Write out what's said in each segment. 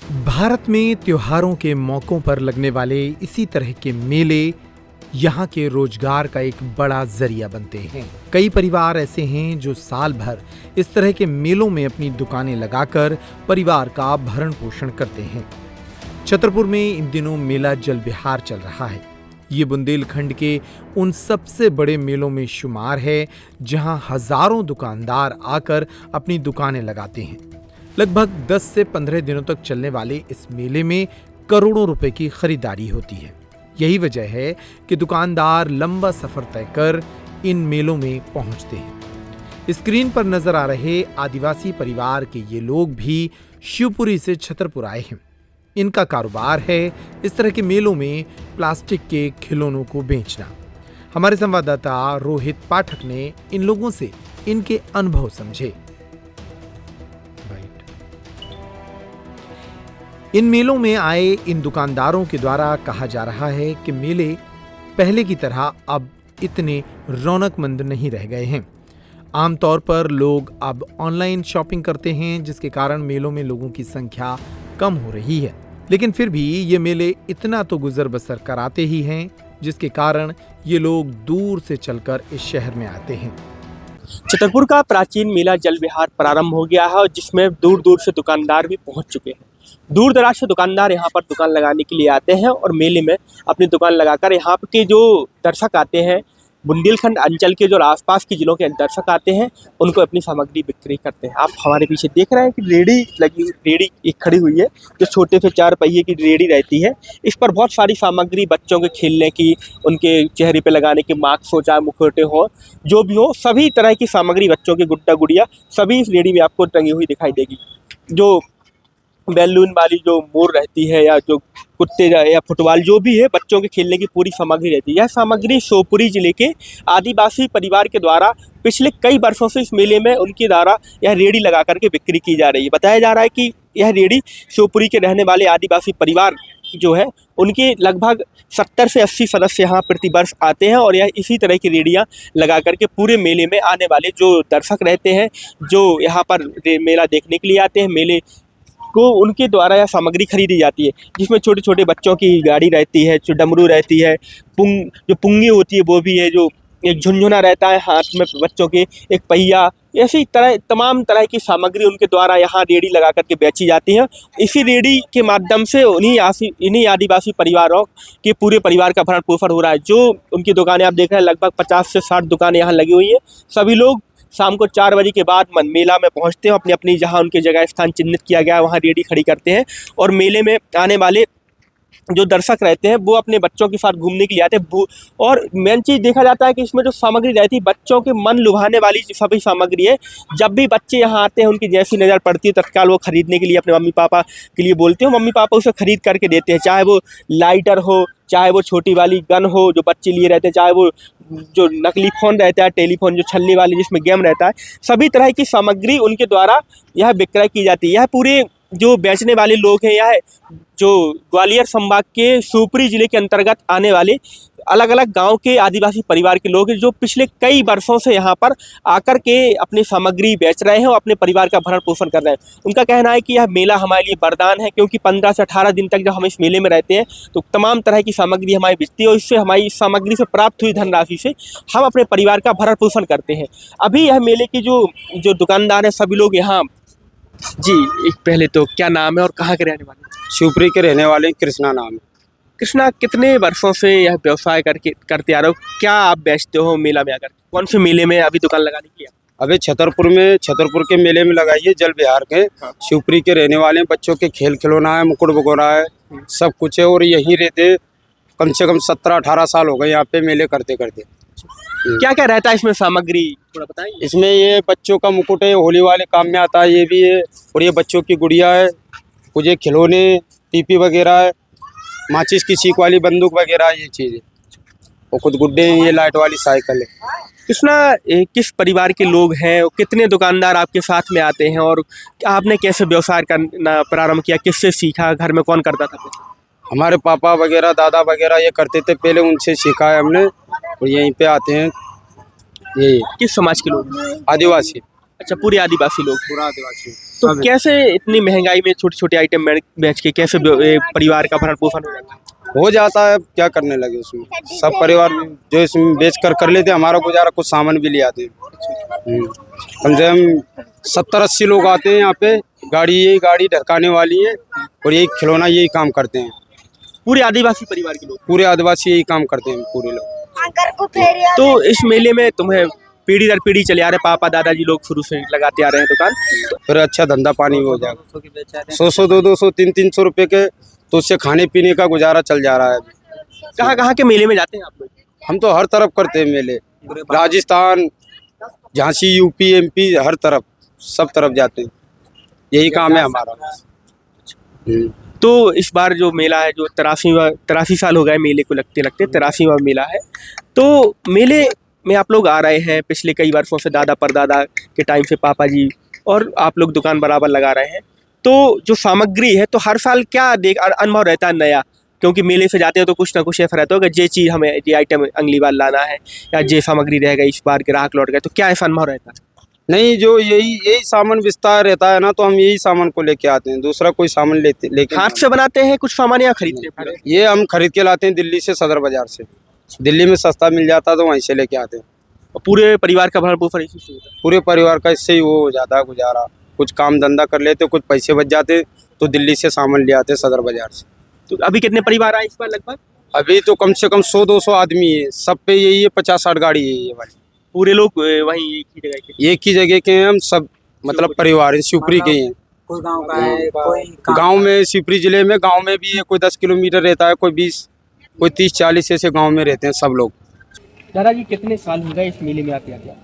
भारत में त्योहारों के मौकों पर लगने वाले इसी तरह के मेले यहाँ के रोजगार का एक बड़ा जरिया बनते हैं। कई परिवार ऐसे हैं जो साल भर इस तरह के मेलों में अपनी दुकानें लगाकर परिवार का भरण पोषण करते हैं। छतरपुर में इन दिनों मेला जल विहार चल रहा है। ये बुंदेलखंड के उन सबसे बड़े मेलों में शुमार है जहां हजारों दुकानदार आकर अपनी दुकानें लगाते हैं। लगभग 10 से 15 दिनों तक चलने वाले इस मेले में करोड़ों रुपए की खरीदारी होती है। यही वजह है कि दुकानदार लंबा सफर तय कर इन मेलों में पहुंचते हैं। स्क्रीन पर नजर आ रहे आदिवासी परिवार के ये लोग भी शिवपुरी से छतरपुर आए हैं। इनका कारोबार है इस तरह के मेलों में प्लास्टिक के खिलौनों को बेचना। हमारे संवाददाता रोहित पाठक ने इन लोगों से इनके अनुभव समझे। इन मेलों में आए इन दुकानदारों के द्वारा कहा जा रहा है कि मेले पहले की तरह अब इतने रौनकमंद नहीं रह गए हैं। आमतौर पर लोग अब ऑनलाइन शॉपिंग करते हैं, जिसके कारण मेलों में लोगों की संख्या कम हो रही है। लेकिन फिर भी ये मेले इतना तो गुजर बसर कराते ही हैं, जिसके कारण ये लोग दूर से चलकर इस शहर में आते हैं। छतरपुर का प्राचीन मेला जल विहार प्रारंभ हो गया है और जिसमें दूर दूर से दुकानदार भी पहुंच चुके हैं। दूर दराज से दुकानदार यहाँ पर दुकान लगाने के लिए आते हैं और मेले में अपनी दुकान लगाकर यहाँ के जो दर्शक आते हैं, बुंदेलखंड अंचल के जो आसपास के जिलों के दर्शक आते हैं, उनको अपनी सामग्री बिक्री करते हैं। आप हमारे पीछे देख रहे हैं कि रेडी एक खड़ी हुई है, जो छोटे से 4 पहिए की रेडी रहती है। इस पर बहुत सारी सामग्री बच्चों के खेलने की, उनके चेहरे पे लगाने के मास्क हो, चाहे मुखौटे हो, जो भी हो, सभी तरह की सामग्री, बच्चों के गुड्डा गुड़िया, सभी इस रेडी में आपको टंगी हुई दिखाई देगी। जो बैलून वाली जो मोर रहती है या जो कुत्ते या फुटबॉल जो भी है, बच्चों के खेलने की पूरी सामग्री रहती है। यह सामग्री शिवपुरी जिले के आदिवासी परिवार के द्वारा पिछले कई वर्षों से इस मेले में उनके द्वारा यह रेडी लगा करके बिक्री की जा रही है। बताया जा रहा है कि यह रेडी शिवपुरी के रहने वाले आदिवासी परिवार जो है, उनके लगभग 70 से 80 सदस्य यहाँ प्रति वर्ष आते हैं और यह इसी तरह की रेडियाँ लगा करके पूरे मेले में आने वाले जो दर्शक रहते हैं, जो यहाँ पर मेला देखने के लिए आते हैं, मेले को उनके द्वारा यह सामग्री खरीदी जाती है, जिसमें छोटे छोटे बच्चों की गाड़ी रहती है, जो डमरू रहती है, जो पुंगी होती है वो भी है, जो एक झुनझुना रहता है हाथ में बच्चों के, एक पहिया, ऐसी तरह तमाम तरह की सामग्री उनके द्वारा यहाँ रेडी लगा करके बेची जाती है। इसी रेडी के माध्यम से इन्हीं आदिवासी परिवारों के पूरे परिवार का भरण पोषण हो रहा है। जो उनकी दुकानें आप देख रहे हैं, लगभग 50 से 60 दुकानें यहाँ लगी हुई है। सभी लोग शाम को 4 बजे के बाद मेला में पहुंचते हैं, अपनी अपनी जहां उनके जगह स्थान चिन्हित किया गया है वहां रेडी खड़ी करते हैं और मेले में आने वाले जो दर्शक रहते हैं वो अपने बच्चों के साथ घूमने के लिए आते हैं। और मेन चीज़ देखा जाता है कि इसमें जो सामग्री रहती है, बच्चों के मन लुभाने वाली सभी सामग्री है। जब भी बच्चे यहाँ आते हैं, उनकी जैसी नज़र पड़ती है, तत्काल वो खरीदने के लिए अपने मम्मी पापा के लिए बोलते हैं। मम्मी पापा उसे खरीद करके देते हैं, चाहे वो लाइटर हो, चाहे वो छोटी वाली गन हो जो बच्चे लिए रहते हैं, चाहे वो जो नकली फ़ोन रहता है, टेलीफोन जो छलनी वाली जिसमें गेम रहता है, सभी तरह की सामग्री उनके द्वारा यह विक्रय की जाती है। यह पूरे जो बेचने वाले लोग हैं, यह जो ग्वालियर संभाग के शिवपुरी जिले के अंतर्गत आने वाले अलग अलग गांव के आदिवासी परिवार के लोग हैं, जो पिछले कई वर्षों से यहाँ पर आकर के अपनी सामग्री बेच रहे हैं और अपने परिवार का भरण पोषण कर रहे हैं। उनका कहना है कि यह मेला हमारे लिए वरदान है, क्योंकि 15 से 18 दिन तक जब हम इस मेले में रहते हैं तो तमाम तरह की सामग्री हमारी बिकती है और इससे हमारी इस सामग्री से प्राप्त हुई धनराशि से हम अपने परिवार का भरण पोषण करते हैं। अभी यह मेले की जो दुकानदार हैं, सभी लोग यहाँ जी, एक पहले तो क्या नाम है और कहाँ के रहने वाले हैं? शिवपुरी के रहने वाले कृष्णा नाम है। कृष्णा, कितने वर्षों से यह व्यवसाय करते आ रहे हो? क्या आप बेचते हो मेला में आकर? कौन से मेले में अभी दुकान लगाने की? अभी छतरपुर के मेले में लगाई है, जल विहार के। शिवपुरी के रहने वाले बच्चों के खेल खिलौना है, मुकुट वगैरह है, सब कुछ है और यहीं रहते कम से कम 17-18 साल हो गए यहाँ पे मेले करते करते। क्या क्या रहता है इसमें सामग्री, थोड़ा बताएं। इसमें ये बच्चों का मुकुट है, होली वाले काम में आता है, ये भी है, और ये बच्चों की गुड़िया है, कुछ खिलौने, पीपी वगैरह है, माचिस की सीख वाली बंदूक वगैरह, ये चीज़ें, और कुछ गुड्डे हैं, ये लाइट वाली साइकिल है। कृष्णा, किस परिवार के लोग हैं, कितने दुकानदार आपके साथ में आते हैं और आपने कैसे व्यवसाय करना प्रारंभ किया, किससे सीखा, घर में कौन करता था? हमारे पापा वगैरह, दादा वगैरह ये करते थे पहले, उनसे सीखा है हमने और यहीं पे आते हैं। ये किस समाज के लोग? आदिवासी। अच्छा, पूरे आदिवासी लोग। पूरा आदिवासी। तो सब कैसे इतनी महंगाई में छोटे छोटे आइटम बेच के कैसे परिवार का भरण पोषण हो जाता है? हो जाता है, क्या करने लगे उसमें। सब परिवार जो इसमें बेच कर लेते, हमारा गुजारा, कुछ सामान भी ले आते हैं। कम से कम 70-80 लोग आते हैं यहाँ पे। यही गाड़ी ढकाने वाली है और यही खिलौना यही काम करते हैं। पूरे आदिवासी परिवार के लोग। पूरे आदिवासी यही काम करते हैं पूरे लोग। तो इस मेले में तुम्हें पीढ़ी दर पीढ़ी चले आ रहे, पापा दादाजी लोग शुरू से लगाते आ रहे हैं दुकान। फिर अच्छा धंधा पानी हो जाएगा। 100-100, 200-200, 300-300 रुपए के, तो उससे खाने पीने का गुजारा चल जा रहा है। कहाँ कहाँ के मेले में जाते हैं आप लोग? हम तो हर तरफ करते हैं मेले, राजस्थान, झांसी, यूपी, एमपी, हर तरफ, सब तरफ जाते हैं। यही काम है हमारा। तो इस बार जो मेला है, जो 83 साल हो गए मेले को लगते 83वां मेला है। तो मेले में आप लोग आ रहे हैं पिछले कई वर्षों से, दादा परदादा के टाइम से पापा जी, और आप लोग दुकान बराबर लगा रहे हैं। तो जो सामग्री है, तो हर साल क्या अनुभव रहता है नया? क्योंकि मेले से जाते हो तो कुछ ना कुछ ऐसा रहता होगा, ये चीज़ हमें, ये आइटम अगली बार लाना है, या ये सामग्री रह गई, इस बार ग्राहक लौट गए, तो क्या ऐसा अनुभव रहता है? नहीं, जो यही सामान विस्तार रहता है ना, तो हम यही सामान को लेके आते हैं। दूसरा कोई सामान लेके हाथ से बनाते हैं कुछ सामान या खरीदते हैं? ये हम खरीद के लाते हैं दिल्ली से, सदर बाजार से। दिल्ली में सस्ता मिल जाता है तो वहीं से लेके आते हैं। और पूरे परिवार का भरण पोषण इसी से होता है? पूरे परिवार का इससे ही वो हो जाता है गुजारा। कुछ काम धंधा कर लेते, कुछ पैसे बच जाते, तो दिल्ली से सामान ले आते सदर बाजार से। तो अभी कितने परिवार आए इस बार लगभग? अभी तो कम से कम 100-200 आदमी है, सब पे यही है, 50-60 गाड़ी है ये वाली। पूरे लोग वहीं एक ही जगह के? एक ही जगह के हैं हम सब, मतलब परिवार है, शिवपुरी के ही हैं। कोई गांव का है, कोई गांव में, शिवपुरी जिले में गांव में भी है, कोई 10 किलोमीटर रहता है, कोई 20, कोई 30-40 ऐसे गांव में रहते हैं सब लोग। दादाजी कितने साल हो गए इस मेले में आते आते?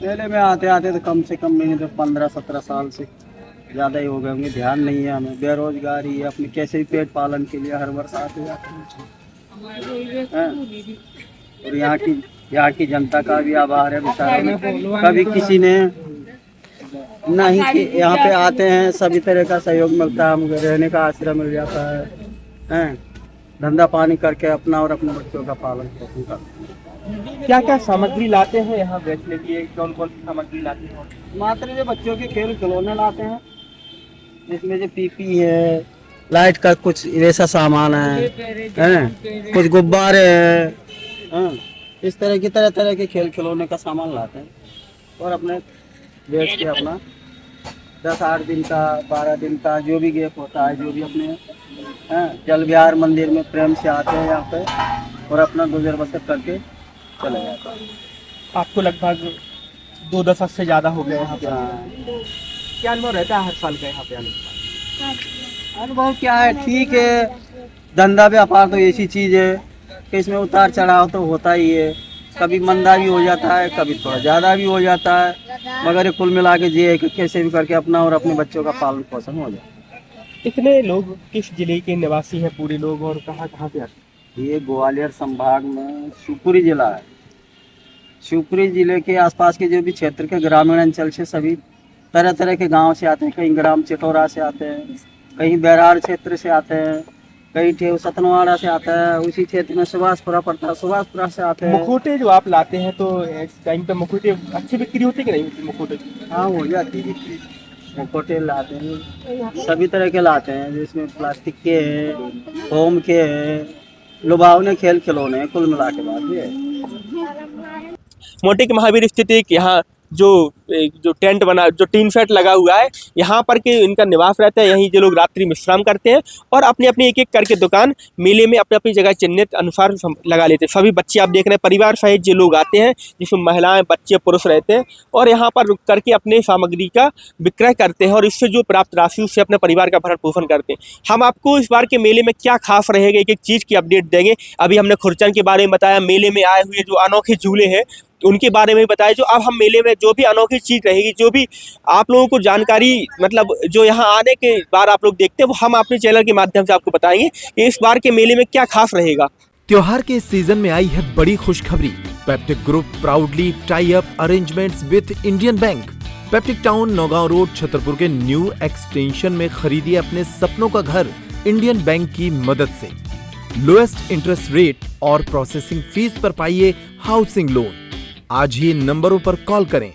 मेले में आते आते तो कम से कम नहीं तो 15-17 साल से ज़्यादा ही हो गए होंगे। ध्यान नहीं है हमें, बेरोजगारी है, अपने कैसे भी पेट पालन के लिए हर वर्ष आते जाते हैं। और यहाँ की जनता का भी आभार है बेचारा, कभी किसी ने नहीं कि यहाँ पे आते हैं, सभी तरह का सहयोग मिलता है, हमको रहने का आश्रय मिल जाता है, धंधा पानी करके अपना और अपने बच्चों का पालन पोषण करते हैं। क्या क्या सामग्री लाते हैं यहाँ बेचने की? कौन कौन सी सामग्री लाते हैं? मात्र जो बच्चों के खेल खिलौने लाते हैं, जिसमें जो पीपी है, लाइट का कुछ वैसा सामान है, कुछ गुब्बारे हैं, इस तरह के खेल खिलौने का सामान लाते हैं और अपने बेच के अपना 10-8 दिन का, 12 दिन का जो भी गैप होता है, जो भी अपने जल विहार मंदिर में प्रेम से आते हैं यहाँ पे और अपना गुजर बसर करके चले जाते हैं। आपको लगभग 2 दशक से ज़्यादा हो गए यहाँ पे। क्या अनुभव रहता है हर साल का यहाँ पे आने का? अनुभव क्या है, ठीक है, धंधा व्यापार तो ऐसी चीज़ है कि इसमें उतार चढ़ाव तो होता ही है। कभी मंदा भी हो जाता है, कभी थोड़ा ज़्यादा भी हो जाता है, मगर ये कुल मिला के ये है कि कैसे भी करके अपना और अपने बच्चों का पालन पोषण हो जाए। कितने लोग किस जिले के निवासी हैं पूरे लोग, और कहाँ कहाँ से आते हैं? ये ग्वालियर संभाग में शिवपुरी जिला है। शिवपुरी जिले के आसपास के जो भी क्षेत्र के ग्रामीण अंचल से सभी तरह तरह के गांव से आते हैं। कहीं ग्राम चिटोरा से आते हैं, कहीं बैराड़ क्षेत्र से आते हैं, कहीं ठेव सतनवाड़ा से आता है, उसी क्षेत्र में सुभाषपुरा पड़ता है, सुभाषपुरा से आते हैं। मुखोटे जो आप लाते हैं, तो इस टाइम पे मुखोटे अच्छी बिक्री होती कि नहीं होती मुखोटे? हाँ, हो जाती है। मुखोटे लाते हैं, सभी तरह के लाते हैं, जिसमें प्लास्टिक के हैं, फोम के हैं, लुभावने खेल खिलौने हैं, कुल मिला के बात ये है। मोटे के महावीर स्थित एक यहाँ जो टेंट बना, जो टीन सेट लगा हुआ है, यहाँ पर के इनका निवास रहता है। यहीं जो लोग रात्रि विश्राम करते हैं और अपनी अपनी एक एक करके दुकान मेले में अपनी अपनी जगह चिन्हित अनुसार लगा लेते हैं। सभी बच्चे आप देख रहे हैं, परिवार सहित जो लोग आते हैं, जिसमें महिलाएं, बच्चे, पुरुष रहते हैं, और यहाँ पर रुक करके अपने सामग्री का विक्रय करते हैं और इससे जो प्राप्त राशि उससे अपने परिवार का भरण पोषण करते हैं। हम आपको इस बार के मेले में क्या खास रहेगा, एक एक चीज़ की अपडेट देंगे। अभी हमने खुरचन के बारे में बताया, मेले में आए हुए जो अनोखे झूले हैं उनके बारे में बताया। जो अब हम मेले में जो भी अनोखी चीज़ रहेगी, जो भी आप लोगों को जानकारी, मतलब जो यहाँ आने के बाद आप लोग देखते हैं, वो हम अपने चैनल के माध्यम से आपको बताएंगे कि इस बार के मेले में क्या खास रहेगा। त्योहार के सीजन में आई है बड़ी खुशखबरी। Peptic group proudly tie up arrangements with Indian bank. Peptic town, Naugaon road, Chhatarpur के न्यू एक्सटेंशन में खरीदिए अपने सपनों का घर इंडियन बैंक की मदद से। लोएस्ट इंटरेस्ट रेट और प्रोसेसिंग फीस पर पाइए हाउसिंग लोन। आज ही इन नंबरों पर कॉल करें